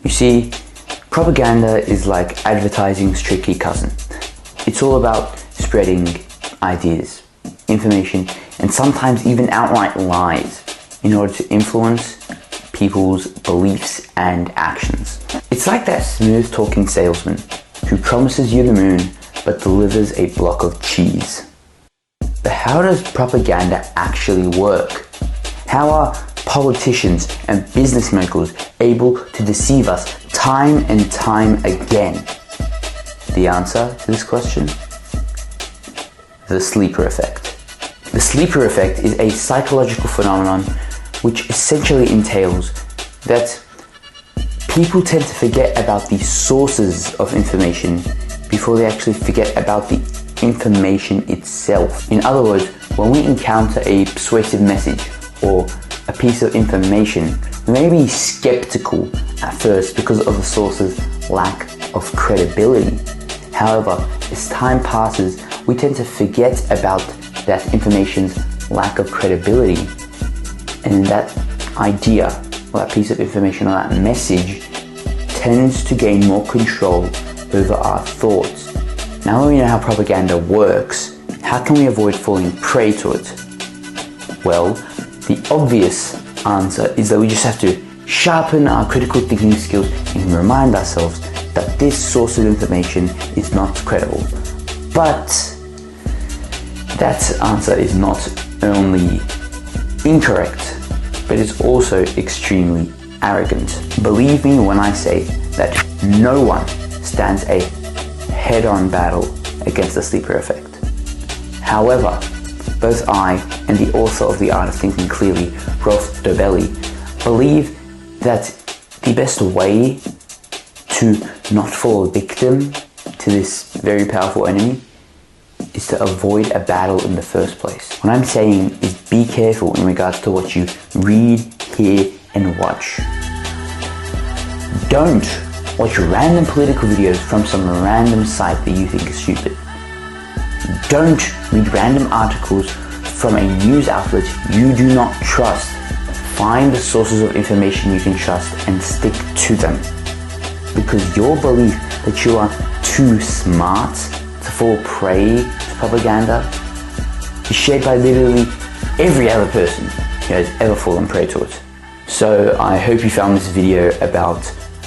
You see, propaganda is like advertising's tricky cousin. It's all about spreading ideas, information, and sometimes even outright lies in order to influence people's beliefs and actions. It's like that smooth-talking salesman who promises you the moon but delivers a block of cheese. But how does propaganda actually work? How are politicians and business moguls able to deceive us time and time again? The answer to this question? The sleeper effect. The sleeper effect is a psychological phenomenon which essentially entails that people tend to forget about the sources of information before they actually forget about the information itself. In other words, when we encounter a persuasive message or a piece of information, we may be skeptical at first because of the source's lack of credibility. However, as time passes, we tend to forget about that information's lack of credibility, and that idea or that piece of information or that message tends to gain more control over our thoughts. Now that we know how propaganda works, how can we avoid falling prey to it? Well, the obvious answer is that we just have to sharpen our critical thinking skills and remind ourselves that this source of information is not credible. But that answer is not only incorrect, but it's also extremely arrogant. Believe me when I say that no one stands a head-on battle against the sleeper effect. However, both I and the author of The Art of Thinking Clearly, Rolf Dobelli, believe that the best way to not fall victim to this very powerful enemy is to avoid a battle in the first place. What I'm saying is be careful in regards to what you read, hear, and watch. Don't watch random political videos from some random site that you think is stupid. Don't read random articles from a news outlet you do not trust. Find the sources of information you can trust and stick to them. Because your belief that you are too smart to fall prey to propaganda is shared by literally every other person who has ever fallen prey to it. So I hope you found this video about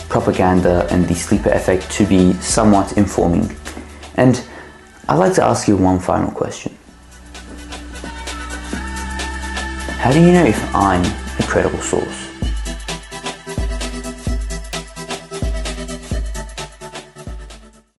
propaganda and the sleeper effect to be somewhat informing. And I'd like to ask you one final question. How do you know if I'm a credible source?